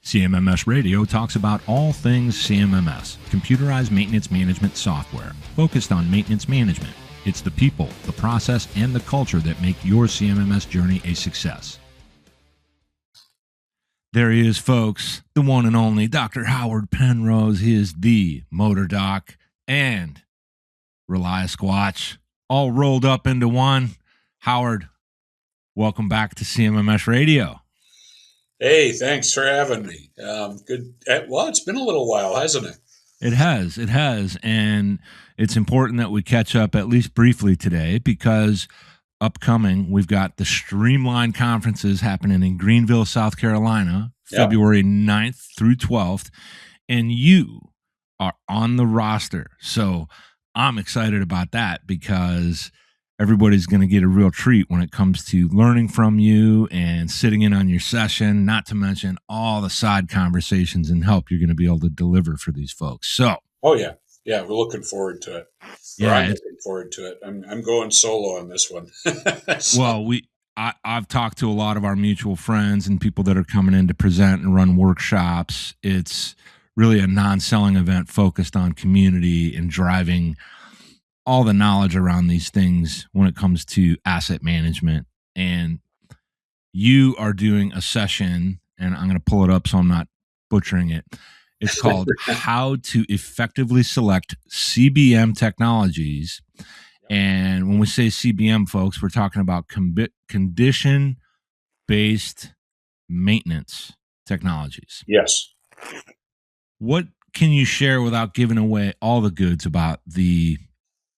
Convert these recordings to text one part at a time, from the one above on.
CMMS Radio talks about all things CMMS, computerized maintenance management software, focused on maintenance management. It's the people, the process, and the culture that make your CMMS journey a success. There he is, folks, the one and only Dr. Howard Penrose. He is the MotorDoc and ReliaSquatch, all rolled up into one. Howard, welcome back to CMMS Radio. Hey, thanks for having me. Good. Well, it's been a little while, hasn't it? It has. And it's important that we catch up at least briefly today because upcoming, we've got the Streamline Conferences happening in Greenville, South Carolina, February 9th through 12th. And you are on the roster. So I'm excited about that because everybody's going to get a real treat when it comes to learning from you and sitting in on your session, not to mention all the side conversations and help you're going to be able to deliver for these folks. So, we're looking forward to it. I'm looking forward to it. I'm going solo on this one. Well, I've talked to a lot of our mutual friends and people that are coming in to present and run workshops. It's really a non-selling event focused on community and driving all the knowledge around these things when it comes to asset management. And you are doing a session, and I'm going to pull it up so I'm not butchering it. It's called How to Effectively Select CBM Technologies. And when we say CBM, folks, we're talking about condition-based maintenance technologies. Yes. What can you share without giving away all the goods about the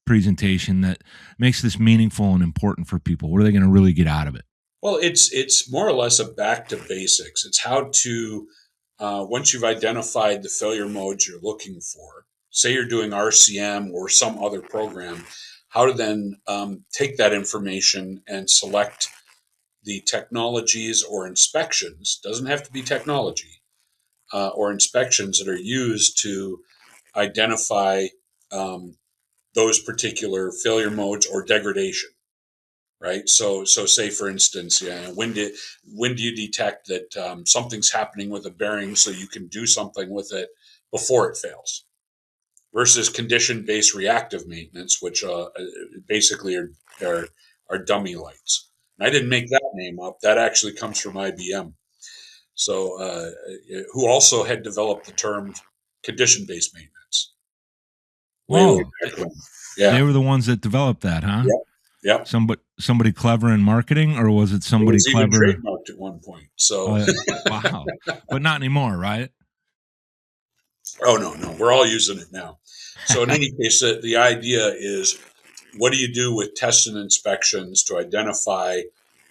presentation that makes this meaningful and important for people? What are they going to really get out of it? Well, it's more or less a back to basics. It's how to, once you've identified the failure modes you're looking for, say you're doing RCM or some other program, how to then take that information and select the technologies or inspections, doesn't have to be technology, or inspections that are used to identify those particular failure modes or degradation, right? So say for instance, when do you detect that something's happening with a bearing so you can do something with it before it fails, versus condition-based reactive maintenance, which basically are dummy lights. And I didn't make that name up. That actually comes from IBM. So who also had developed the term condition-based maintenance. Whoa. They were the ones that developed that, huh? Yep. Somebody clever in marketing, or was it somebody clever? Even trademarked at one point. So wow, but not anymore, right? Oh no, we're all using it now. So in any case, the idea is, what do you do with tests and inspections to identify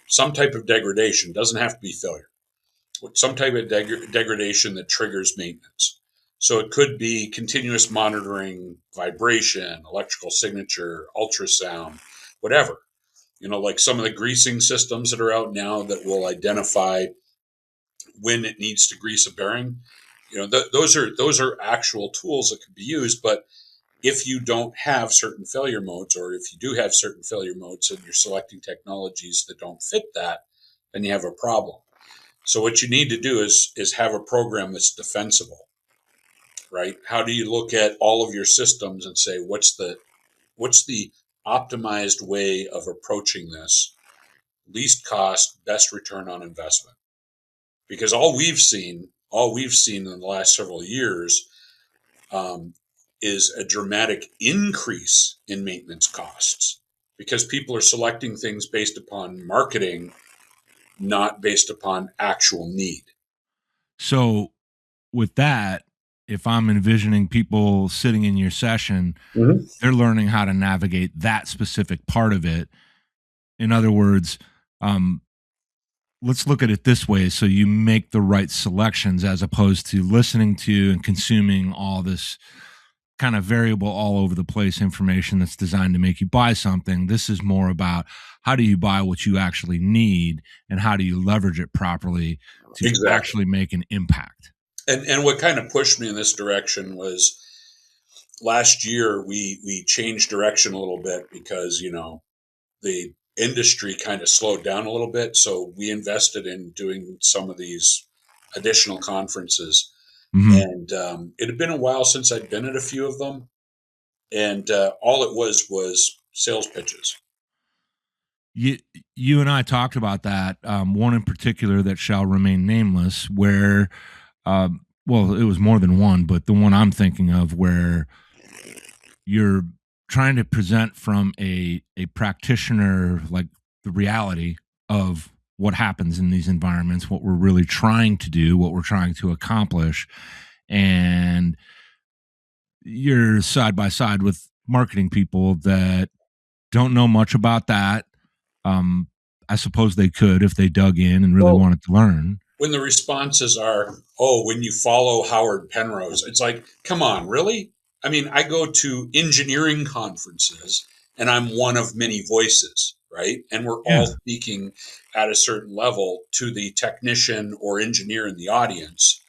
some type of degradation? Doesn't have to be failure. Some type of degradation that triggers maintenance. So it could be continuous monitoring, vibration, electrical signature, ultrasound, whatever. Like some of the greasing systems that are out now that will identify when it needs to grease a bearing. Those are actual tools that can be used. But if you don't have certain failure modes, or if you do have certain failure modes and you're selecting technologies that don't fit that, then you have a problem. So what you need to do is have a program that's defensible. Right? How do you look at all of your systems and say, what's the optimized way of approaching this? Least cost, best return on investment. Because all we've seen in the last several years is a dramatic increase in maintenance costs, because people are selecting things based upon marketing, not based upon actual need. So with that, if I'm envisioning people sitting in your session, they're learning how to navigate that specific part of it. In other words, let's look at it this way. So you make the right selections as opposed to listening to and consuming all this kind of variable all over the place information that's designed to make you buy something. This is more about how do you buy what you actually need and how do you leverage it properly to actually make an impact. And what kind of pushed me in this direction was last year we changed direction a little bit because, the industry kind of slowed down a little bit. So we invested in doing some of these additional conferences. Hmm. And it had been a while since I'd been at a few of them. And all it was sales pitches. You, you and I talked about that. One in particular that shall remain nameless, where, well, it was more than one, but the one I'm thinking of where you're trying to present from a practitioner, like the reality of what happens in these environments, what we're really trying to do, what we're trying to accomplish, and you're side by side with marketing people that don't know much about that. um I suppose they could if they dug in and really Well, wanted to learn. when the responses are, oh, when you follow Howard Penrose, it's like, come on, really? I mean, I go to engineering conferences and I'm one of many voices, right? And we're all Yeah. speaking at a certain level to the technician or engineer in the audience.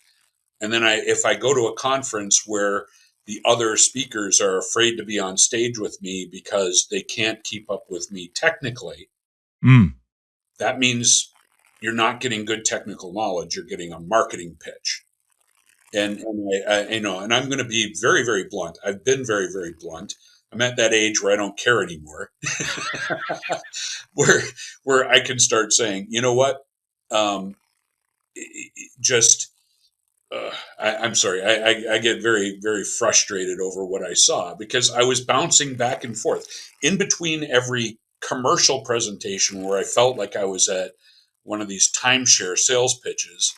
And then if I go to a conference where the other speakers are afraid to be on stage with me because they can't keep up with me technically, Mm. that means you're not getting good technical knowledge. You're getting a marketing pitch. And I'm going to be very, very blunt. I've been very, very blunt. I'm at that age where I don't care anymore, where I can start saying, you know what, um, just I'm sorry. I get very, very frustrated over what I saw because I was bouncing back and forth in between every commercial presentation where I felt like I was at one of these timeshare sales pitches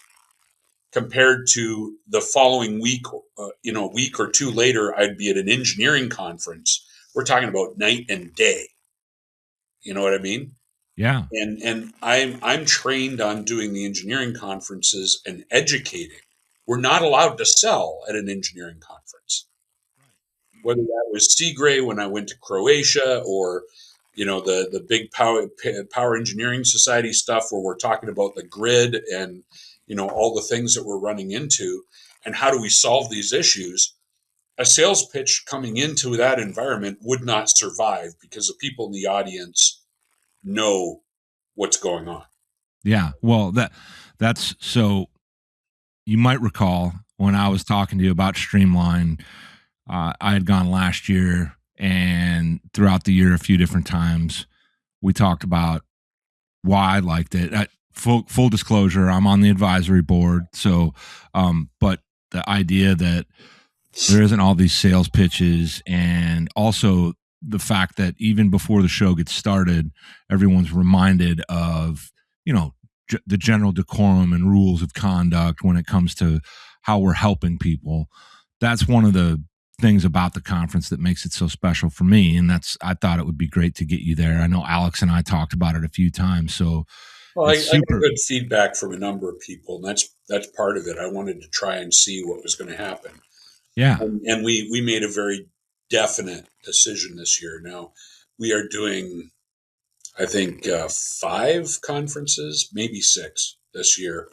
compared to the following week, week or two later, I'd be at an engineering conference. We're talking about night and day. You know what I mean? Yeah. And I'm trained on doing the engineering conferences and educating. We're not allowed to sell at an engineering conference. Whether that was Seagray when I went to Croatia, or the big power engineering society stuff where we're talking about the grid and all the things that we're running into and how do we solve these issues. A sales pitch coming into that environment would not survive because the people in the audience know what's going on. Yeah. Well, that's so you might recall when I was talking to you about Streamline, I had gone last year and throughout the year a few different times. We talked about why I liked it. Full disclosure, I'm on the advisory board, so but the idea that there isn't all these sales pitches, and also the fact that even before the show gets started, everyone's reminded of the general decorum and rules of conduct when it comes to how we're helping people. That's one of the things about the conference that makes it so special for me, and I thought it would be great to get you there. I know Alex and I talked about it a few times, so Well, it's I got super. good feedback from a number of people, and that's part of it. I wanted to try and see what was going to happen, Yeah. and we made a very definite decision this year. Now we are doing, I think, 5 conferences, maybe 6 this year.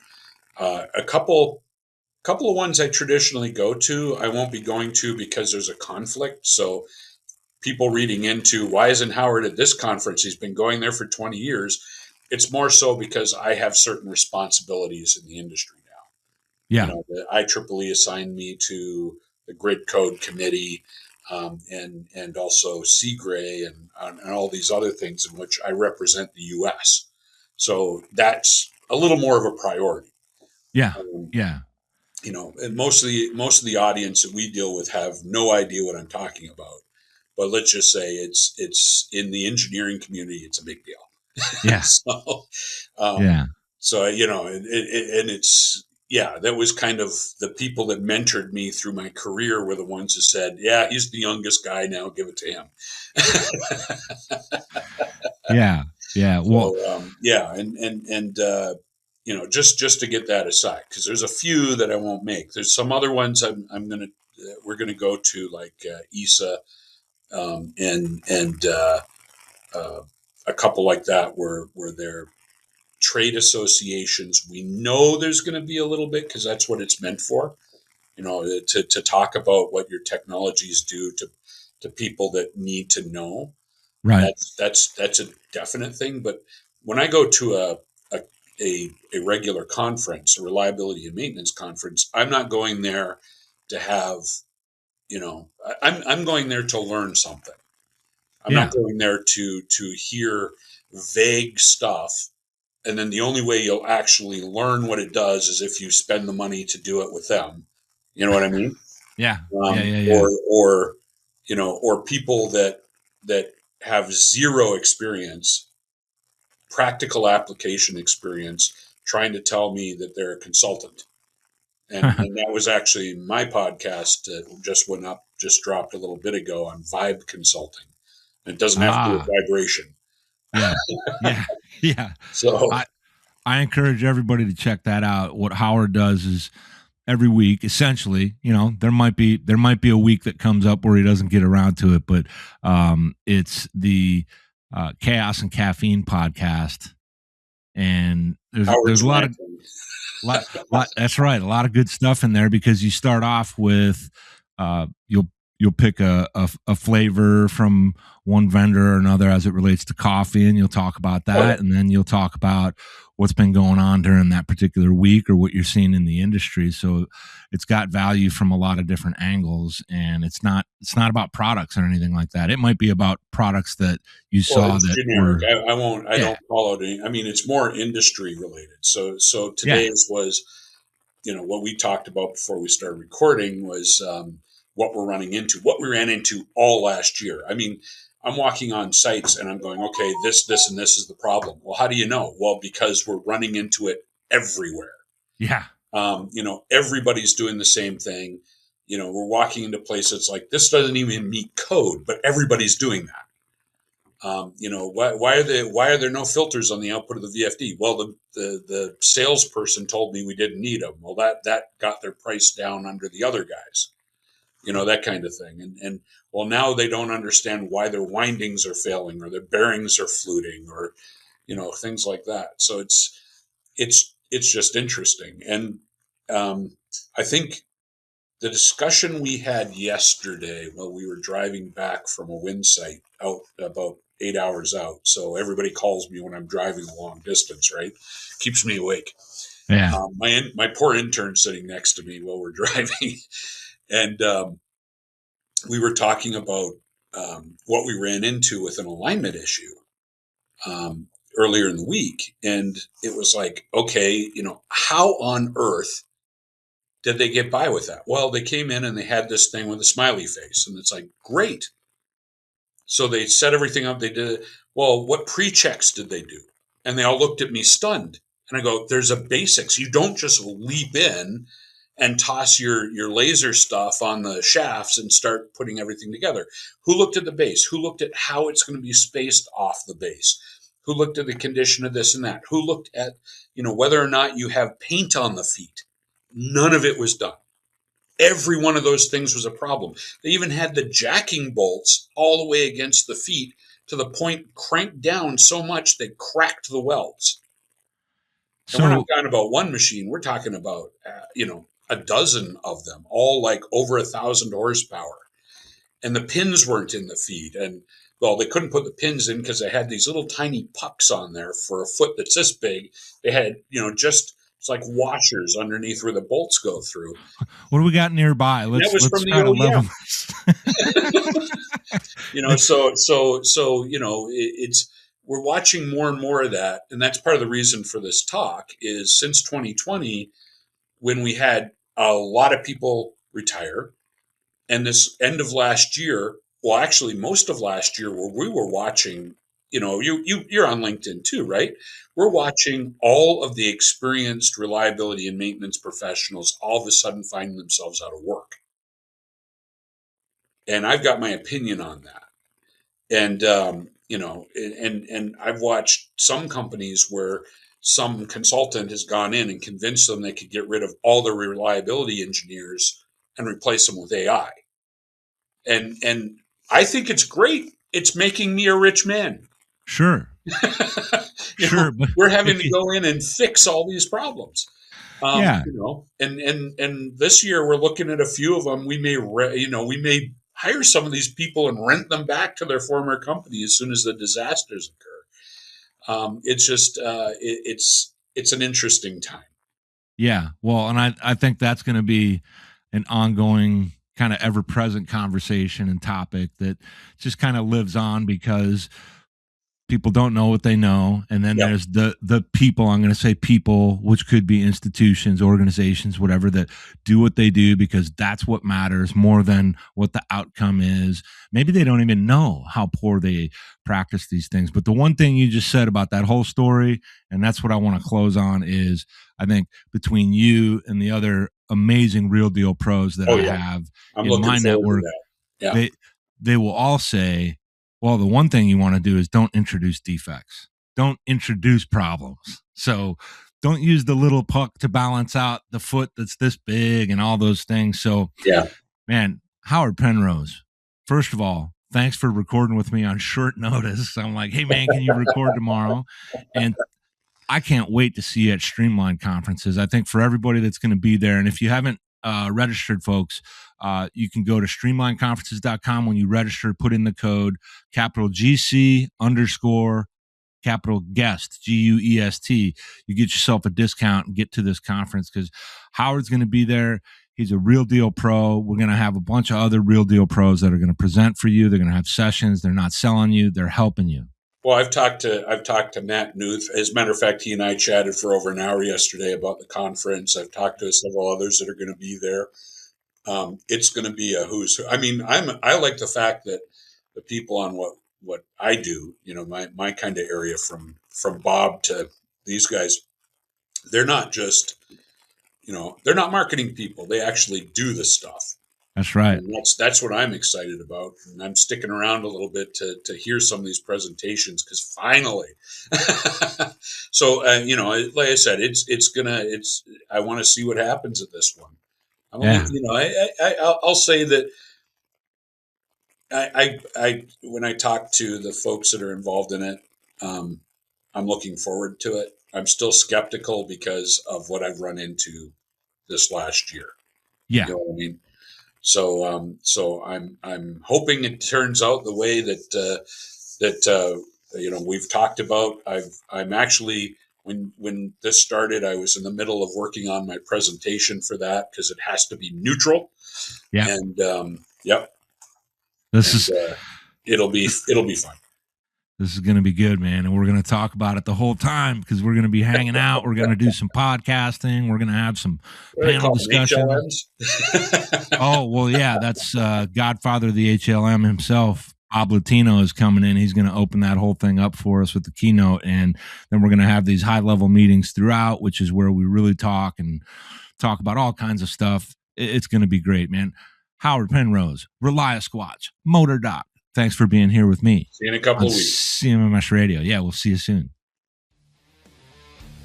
A couple of ones I traditionally go to, I won't be going to because there's a conflict. So people reading into why isn't Howard at this conference? He's been going there for 20 years. It's more so because I have certain responsibilities in the industry now. Yeah. The IEEE assigned me to the Grid Code Committee, and also Seagray and all these other things in which I represent the U.S. So that's a little more of a priority. Yeah. Um, Yeah. and most of the audience that we deal with have no idea what I'm talking about. But let's just say it's in the engineering community, it's a big deal. Yeah. so, um, Yeah. and it's, yeah, that was kind of the people that mentored me through my career were the ones who said, yeah, he's the youngest guy now, give it to him. Yeah. Yeah. Well, So, yeah, just to get that aside, because there's a few that I won't make. There's some other ones we're gonna go to, like ESA, and uh, a couple like that where they're trade associations. We know there's going to be a little bit because that's what it's meant for. To talk about what your technologies do to people that need to know. right. That's a definite thing. But when I go to a regular conference, a reliability and maintenance conference, I'm not going there to have, I'm going there to learn something. I'm not Yeah. going there to hear vague stuff. And then the only way you'll actually learn what it does is if you spend the money to do it with them. You know what I mean? Yeah. Yeah. Um, Yeah. Yeah. or or people that have zero experience, practical application experience, trying to tell me that they're a consultant. And that was actually my podcast that just dropped a little bit ago on vibe consulting. And it doesn't have to do with Ah. vibration. Yeah. Yeah. Yeah. So, I encourage everybody to check that out. What Howard does is every week, essentially, there might be a week that comes up where he doesn't get around to it, but it's the Chaos and Caffeine podcast, and there's Howard's a lot of ranting. that's right, a lot of good stuff in there because you start off with you'll pick a flavor from one vendor or another as it relates to coffee, and you'll talk about Oh, that, and then you'll talk about what's been going on during that particular week or what you're seeing in the industry. So it's got value from a lot of different angles, and it's not about products or anything like that. It might be about products that you well, saw it's that generic. were I yeah don't follow it. I mean, it's more industry related. So yeah today's was, what we talked about before we started recording was what we're running into, what we ran into all last year. I mean, I'm walking on sites and I'm going, okay, this, and this is the problem. Well, how do you know? Well, because we're running into it everywhere. yeah Everybody's doing the same thing. We're walking into places like this doesn't even meet code, but everybody's doing that. Why are there no filters on the output of the VFD? Well, the salesperson told me we didn't need them. Well, that got their price down under the other guys. That kind of thing. And well, now they don't understand why their windings are failing or their bearings are fluting or things like that. So it's just interesting. And I think the discussion we had yesterday while we were driving back from a wind site out about 8 hours out. So everybody calls me when I'm driving a long distance, right? Keeps me awake. yeah My poor intern sitting next to me while we're driving, and we were talking about what we ran into with an alignment issue earlier in the week, and it was like, okay, how on earth did they get by with that? Well, they came in and they had this thing with a smiley face, and it's like, great. So they set everything up. They did it. Well, what pre-checks did they do? And they all looked at me stunned. And I go, there's a basics. You don't just leap in and toss your laser stuff on the shafts and start putting everything together. Who looked at the base? Who looked at how it's going to be spaced off the base? Who looked at the condition of this and that? Who looked at, whether or not you have paint on the feet? None of it was done. Every one of those things was a problem. They even had the jacking bolts all the way against the feet to the point cranked down so much they cracked the welds. And we're not so talking about one machine. We're talking about, a dozen of them, all like over 1,000 horsepower. And the pins weren't in the feet. And, well, they couldn't put the pins in because they had these little tiny pucks on there for a foot that's this big. They had, it's like washers underneath where the bolts go through. what do we got nearby? And that was from Let's the try to level OEM. this. It's we're watching more and more of that, and that's part of the reason for this talk is since 2020, when we had a lot of people retire, and this end of last year, well, actually most of last year, where we were watching, you're on LinkedIn too, right? We're watching all of the experienced reliability and maintenance professionals all of a sudden finding themselves out of work. And I've got my opinion on that. And and I've watched some companies where some consultant has gone in and convinced them they could get rid of all their reliability engineers and replace them with AI. And I think it's great. It's making me a rich man. Sure. Sure, but we're having to go in and fix all these problems. Yeah. And this year we're looking at a few of them. We may hire some of these people and rent them back to their former company as soon as the disasters occur. It's just it's an interesting time. Yeah. Well, and I think that's going to be an ongoing kind of ever present conversation and topic that just kind of lives on because people don't know what they know. And then Yep. there's the people, I'm going to say people, which could be institutions, organizations, whatever, that do what they do because that's what matters more than what the outcome is. Maybe they don't even know how poor they practice these things. But the one thing you just said about that whole story, and that's what I want to close on, is I think between you and the other amazing real deal pros that I have I'm in my network, Yeah. they will all say, well, the one thing you want to do is don't introduce defects. Don't introduce problems. So don't use the little puck to balance out the foot that's this big and all those things. So, yeah, man, Howard Penrose, first of all, thanks for recording with me on short notice. I'm like, hey, man, can you record tomorrow? And I can't wait to see you at Streamline Conferences. I think for everybody that's going to be there, and if you haven't registered, folks, you can go to streamlineconferences.com. When you register, put in the code capital GC _ capital guest, GUEST. You get yourself a discount and get to this conference because Howard's going to be there. He's a real deal pro. We're going to have a bunch of other real deal pros that are going to present for you. They're going to have sessions. They're not selling you. They're helping you. Well, I've talked to Matt Newth. As a matter of fact, he and I chatted for over an hour yesterday about the conference. I've talked to several others that are going to be there. It's going to be a who's who. I mean, I like the fact that the people on what I do, my kind of area from Bob to these guys, they're not just, they're not marketing people. They actually do the stuff. That's right. And that's what I'm excited about. And I'm sticking around a little bit to hear some of these presentations because finally, so, like I said, I want to see what happens at this one. I'll say that I when I talk to the folks that are involved in it, I'm looking forward to it. I'm still skeptical because of what I've run into this last year. Yeah. You know what I mean? So I'm hoping it turns out the way that we've talked about. I'm actually when this started, I was in the middle of working on my presentation for that because it has to be neutral. Yeah. And it'll be fun. This is going to be good, man. And we're going to talk about it the whole time because we're going to be hanging out. We're going to do some podcasting. We're going to have some panel discussions. Oh, well, yeah, that's Godfather of the HLM himself. Bob Latino is coming in. He's going to open that whole thing up for us with the keynote. And then we're going to have these high-level meetings throughout, which is where we really talk about all kinds of stuff. It's going to be great, man. Howard Penrose, ReliaSquatch, MotorDoc. Thanks for being here with me. See you in a couple of weeks. CMMSradio. Yeah, we'll see you soon.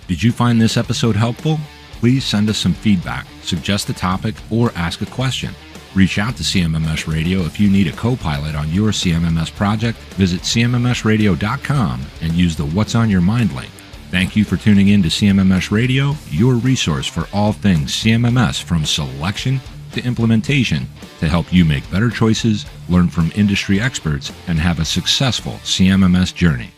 Did you find this episode helpful? Please send us some feedback, suggest a topic, or ask a question. Reach out to CMMS Radio if you need a co-pilot on your CMMS project. Visit CMMSradio.com and use the What's on Your Mind link. Thank you for tuning in to CMMS Radio, your resource for all things CMMS from selection to implementation to help you make better choices, learn from industry experts, and have a successful CMMS journey.